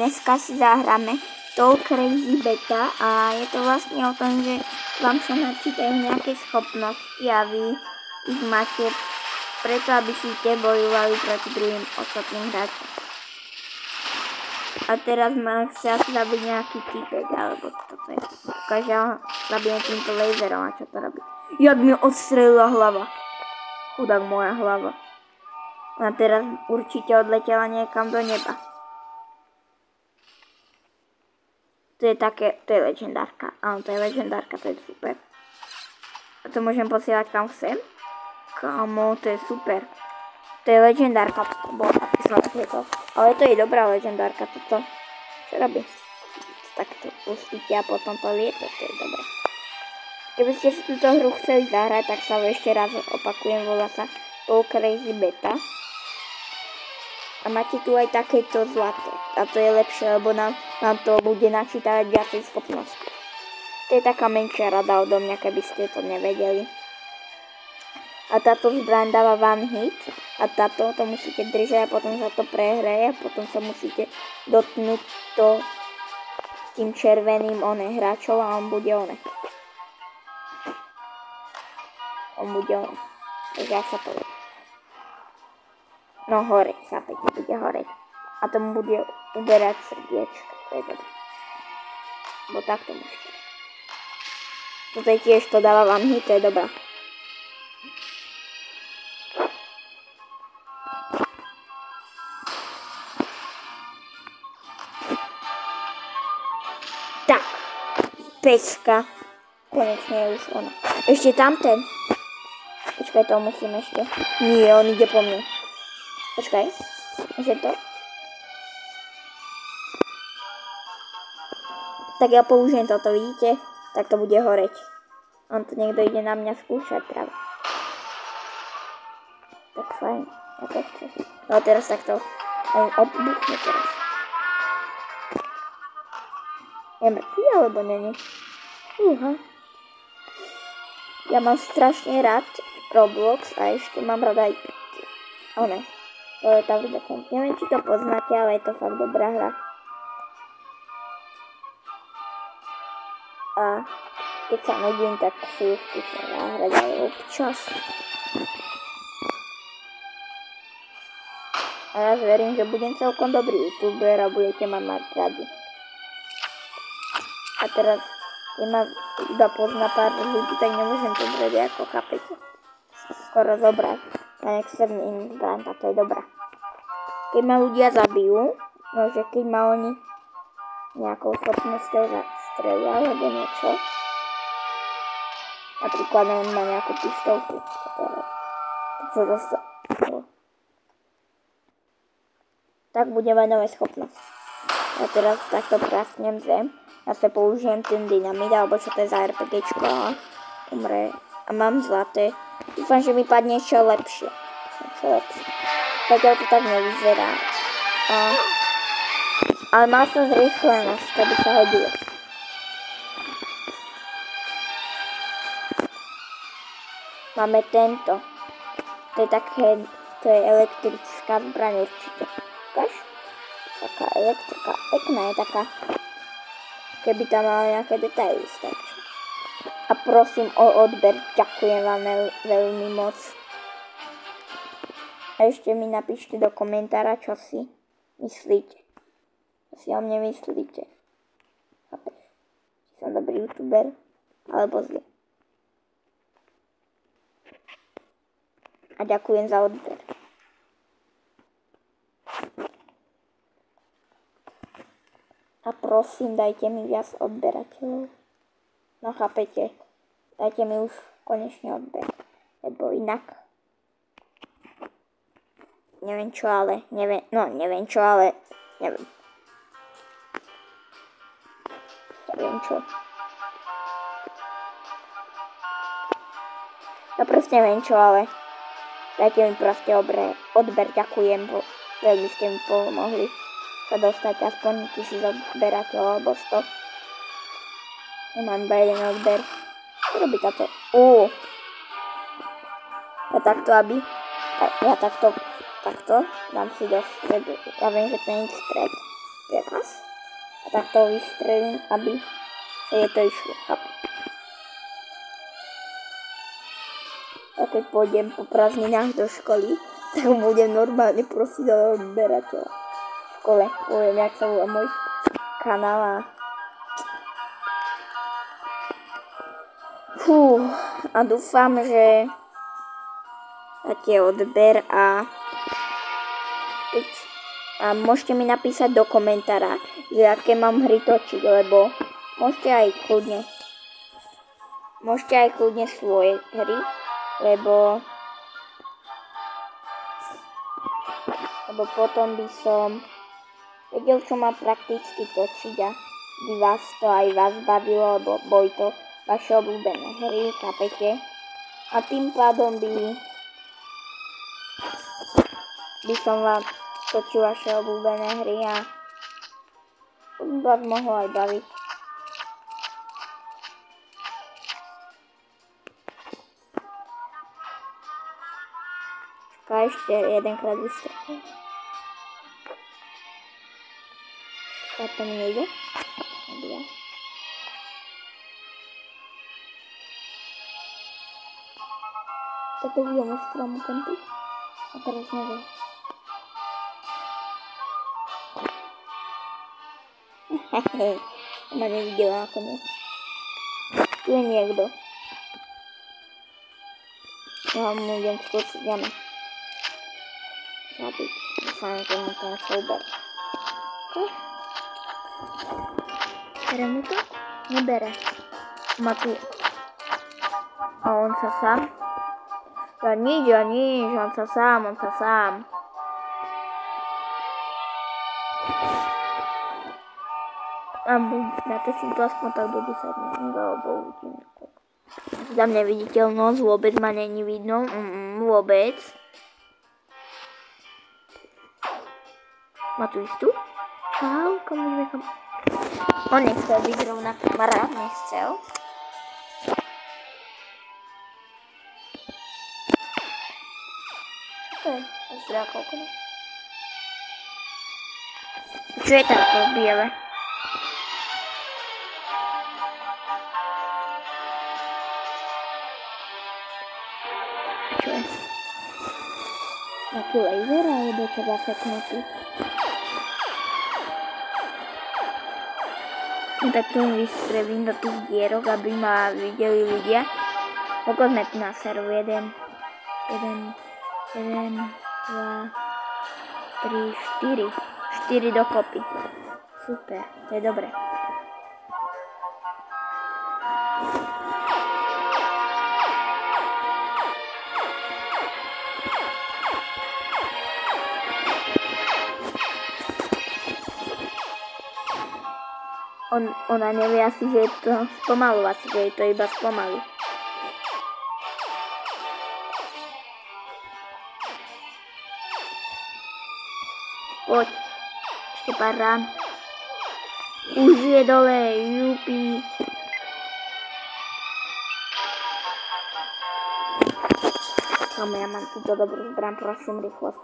dneska si zahráme Tall Crazy Beta a je to vlastne o tom, že vám sa načítajú nejaké schopnosti a vy ich máte preto, aby si ste bojovali proti druhým ostatným hráčom. A teraz ma chce asi zabiť nejaký typek, alebo toto je. Ukáže, zabijem týmto laserom a čo to robí. Jak mi odstrelila hlava. Chudák moja hlava. A teraz určite odletela niekam do neba. To je legendárka. Áno, to je legendárka, to je super. A to môžem posielať kam chcem? Kamo, to je super. To je legendárka, to bolo napísané to. Ale to je dobrá legendárka, toto. Čo robí? Tak to pustíte a potom to lieta, to je dobré. Keby ste si túto hru chceli zahrať, tak sa ešte raz opakujem, volá sa Tall Crazy Beta. A máte tu aj takéto zlaté. A to je lepšie, lebo nám to bude načítavať viacej schopností. To je taká menšia rada odo mňa, keby ste to nevedeli. A táto zbraň dáva one hit. A táto to musíte držať a potom sa to prehreje. A potom sa musíte dotknúť to tým červeným hráčov a on bude Takže ak sa to horeť, chápete, bude horeť. A tomu bude uberať srdiečka, to je dobré. Bo takto môžete. Toto je tiež, to dáva one hit, to je dobré. Tak, pecka. Konečne je už ona. Ešte tamten. Počkaj, to musím ešte. Nie, on ide po mne. Počkaj, že to? Tak ja použijem toto, vidíte? Tak to bude horeť. On to niekto ide na mňa skúšať práve. Tak fajn, ja to chcem. No teraz takto. On odbuchne teraz. Je mŕtvý alebo není? Fúha. Ja mám strašne rád Roblox a ešte mám rada aj Tower Defense. Neviem, či to poznáte, ale je to fakt dobrá hra. A keď sa nudím, tak si ju skúsim zahrať aj občas. A ja verím, že budem celkom dobrý youtuber a budete ma mať radi. A teraz, keď ma iba pozná pár ľudí, tak nemôžem to brať, ako chápete. Skoro zobrať. A nech sa im zbraň, to je dobrá. Keď ma ľudia zabijú, no že keď ma oni nejakou schopnosťou zastrelia alebo niečo, napríklad on má nejakú pištolku, tak bude mať nové schopnosti. A teraz takto prasnem zem, ja sa použijem ten dynamit, alebo čo to je za RPGčko a umre. A mám zlaté. Dúfam, že mi padne ešte lepšie. Zatiaľ to tak nevyzerá. Ale mal som zrýchlenosť, to by sa hodilo. Máme tento. To je elektrická zbraň určite. Ukáž? Taká elektrika. Pekná je taká. Keby tam mala nejaké detaily stačí. A prosím o odber. Ďakujem vám veľmi moc. A ešte mi napíšte do komentára, čo si myslíte. Čo si o mne myslíte. Chápeš? Či som dobrý youtuber, alebo zlý. A ďakujem za odber. A prosím, dajte mi viac odberateľov. No chápete, dajte mi už konečne odber. Lebo inak neviem čo. Neviem čo. No proste neviem čo, ale dajte mi proste odber, ďakujem, bo veľmi ste mi pomohli sa dostať aspoň 1000 odberateľov alebo 100. Mám iba jeden odber. Čo robí táto? Ja takto dám si do stredu. Ja viem, že to nie je stred. teraz. A tak to vystrelím, aby je to išlo. A keď pôjdem po prázdninách do školy, tak budem normálne prosiť o odberateľa v škole. Poviem, jak sa volá môj kanál a dúfam, že dáte odber a môžete mi napísať do komentára, že aké mám hry točiť, lebo môžete aj kľudne svoje hry, lebo potom by som vedel, čo mám prakticky točiť a by vás to aj bavilo, lebo boli to vaše obľúbené hry, chápete? A tým pádom by som vám točil vaše obľúbené hry a by vás mohlo aj baviť. Čaká, ešte jedenkrát vystrelím. A to mi nejde? Dobre. Toto budeme stromu kempiť. A teraz neviem. To ma nevidela nakoniec. Tu je niekto. Ja mu idem skúsiť, ideme. Zabiť. Dúfam, že mu to nechce uberať. Bere mu to? Nebere. Má tu... A on sa sám? Ja nič, on sa sám. A natočím to aspoň tak do 10 minút, alebo uvidíme koľko. Dám neviditeľnosť, vôbec ma není vidno, vôbec. Má tu istú? Čau, kam ideme kam? On nechcel byť rovná kamarát, nechcel. To je koľko? Čo je táto biele? Čo je? Taký laser, alebo čo zaseknutý? Tak tu vystrelím do tých dierok, aby ma videli ľudia. Koľko sme tu na servu? 1, 2, 3, 4. 4 dokopy. Super, to je dobré. Ona nevie asi, že je to spomaľovací, že je to iba spomaly. Poď, ešte pár rán. Už je dole, jupi. Kamo, ja mám túto dobrú zbraň, prosím rýchlosť.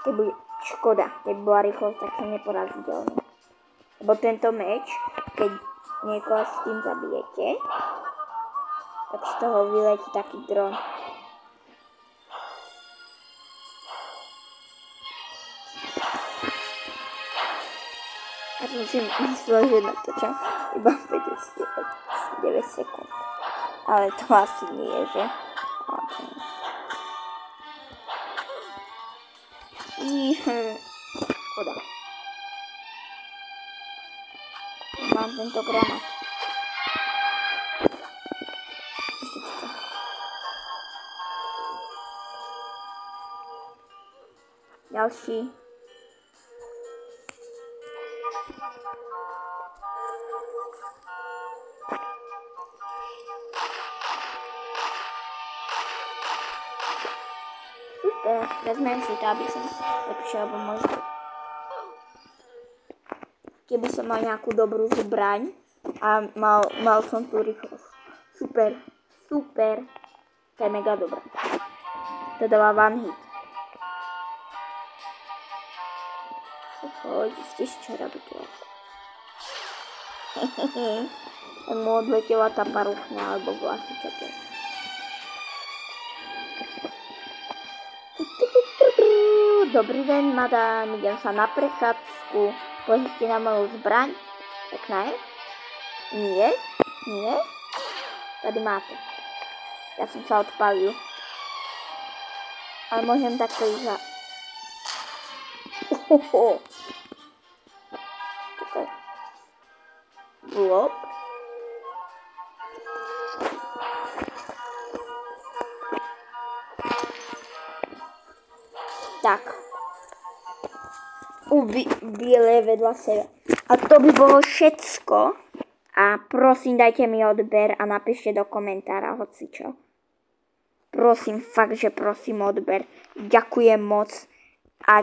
Keď bude škoda, keď bola rýchlosť, tak som neporaziteľný. Lebo tento meč, keď niekoho s tým zabijete, tak z toho vyletí taký dron. A som si myslel, že natočam iba 59 sekúnd. Ale to asi nie je, že? Škoda. Mám tento granát. Ešte toto. Ďalší. Super, vezmem si to, aby som lepšie, alebo možno. Keby som mal nejakú dobrú zbraň a mal som tú rýchlosť. Super. To je mega dobré. To dáva one hit. Idiste z čo robiť tu. Tak mu odletela tá paruchňa, alebo vlasy, čo to je. Dobrý deň, madám, idem sa na prechádzku. Pozrite na moju zbraň. Pekná je? Nie? Nie? Tady máte. Ja som sa odpalil. Ale môžem takto ísť za... Toto je... Blok. Tak. Biele vedľa seba. A to by bolo všetko. A prosím, dajte mi odber a napíšte do komentára hocičo. Prosím, fakt, že prosím odber. Ďakujem moc.